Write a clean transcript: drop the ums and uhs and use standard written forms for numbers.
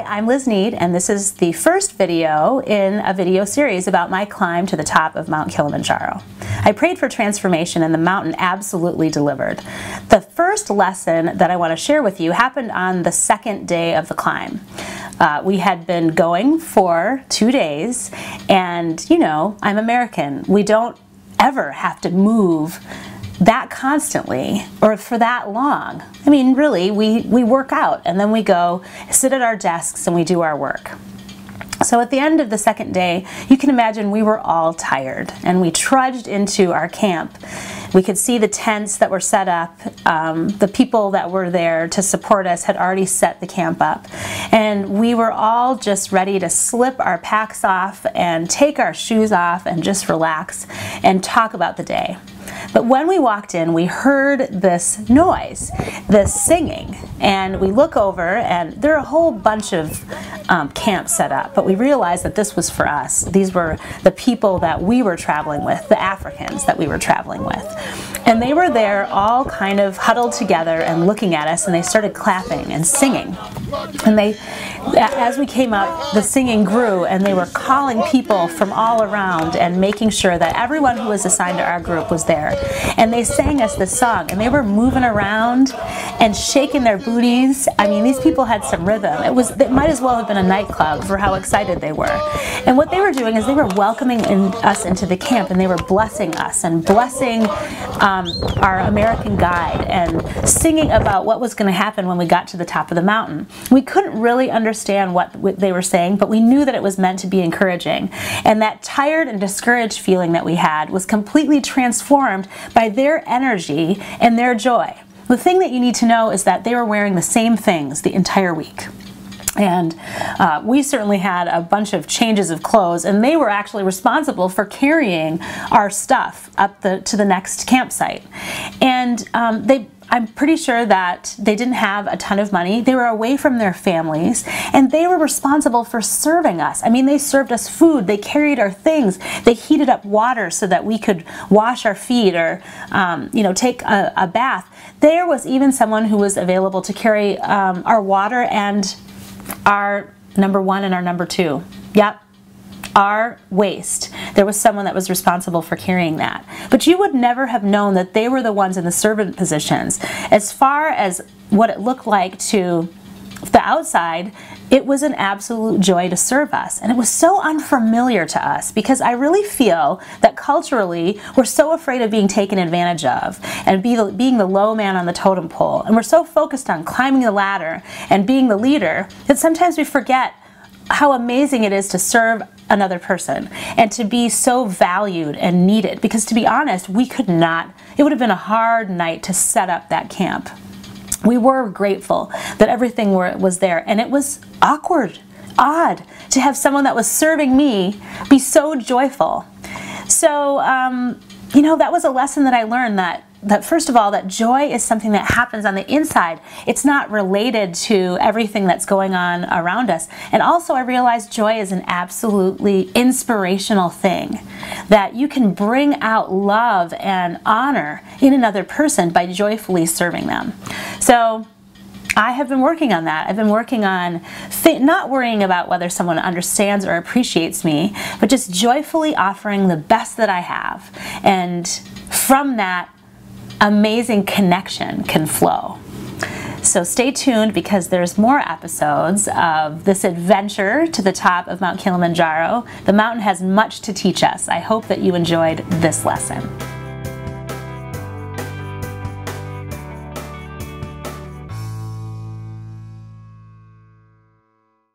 I'm Liz Nead, and this is the first video in a video series about my climb to the top of Mount Kilimanjaro. I prayed for transformation, and the mountain absolutely delivered. The first lesson that I want to share with you happened on the second day of the climb. We had been going for 2 days, and you know, I'm American. We don't ever have to move that constantly or for that long. I mean, really, we work out and then we go sit at our desks and we do our work. So at the end of the second day, you can imagine we were all tired, and we trudged into our camp. We could see the tents that were set up. The people that were there to support us had already set the camp up. And we were all just ready to slip our packs off and take our shoes off and just relax and talk about the day. But when we walked in, we heard this noise, this singing, and we look over and there are a whole bunch of camps set up, but we realized that this was for us. These were the people that we were traveling with, the Africans that we were traveling with. And they were there all kind of huddled together and looking at us, and they started clapping and singing. And as we came up, the singing grew, and they were calling people from all around and making sure that everyone who was assigned to our group was there. And they sang us this song, and they were moving around and shaking their booties. I mean, these people had some rhythm. It might as well have been a nightclub for how excited they were. And what they were doing is they were welcoming us into the camp, and they were blessing us and blessing our American guide and singing about what was going to happen when we got to the top of the mountain. We couldn't really understand what they were saying, but we knew that it was meant to be encouraging. And that tired and discouraged feeling that we had was completely transformed by their energy and their joy. The thing that you need to know is that they were wearing the same things the entire week. And we certainly had a bunch of changes of clothes, and they were actually responsible for carrying our stuff up to the next campsite. And I'm pretty sure that they didn't have a ton of money. They were away from their families, and they were responsible for serving us. I mean, they served us food, they carried our things, they heated up water so that we could wash our feet or take a bath. There was even someone who was available to carry our water and our number 1 and our number 2. Yep. Our waste. There was someone that was responsible for carrying that. But you would never have known that they were the ones in the servant positions. As far as what it looked like to the outside, it was an absolute joy to serve us. And it was so unfamiliar to us, because I really feel that culturally we're so afraid of being taken advantage of and being the low man on the totem pole. And we're so focused on climbing the ladder and being the leader that sometimes we forget how amazing it is to serve another person and to be so valued and needed. Because to be honest, we could not. It would have been a hard night to set up that camp. We were grateful that everything was there, and it was awkward, odd to have someone that was serving me be so joyful. So, that was a lesson that I learned, that first of all, that joy is something that happens on the inside. It's not related to everything that's going on around us. And also I realized joy is an absolutely inspirational thing, that you can bring out love and honor in another person by joyfully serving them. So I have been working on that. I've been working on not worrying about whether someone understands or appreciates me, but just joyfully offering the best that I have. And from that, amazing connection can flow. So stay tuned, because there's more episodes of this adventure to the top of Mount Kilimanjaro. The mountain has much to teach us. I hope that you enjoyed this lesson.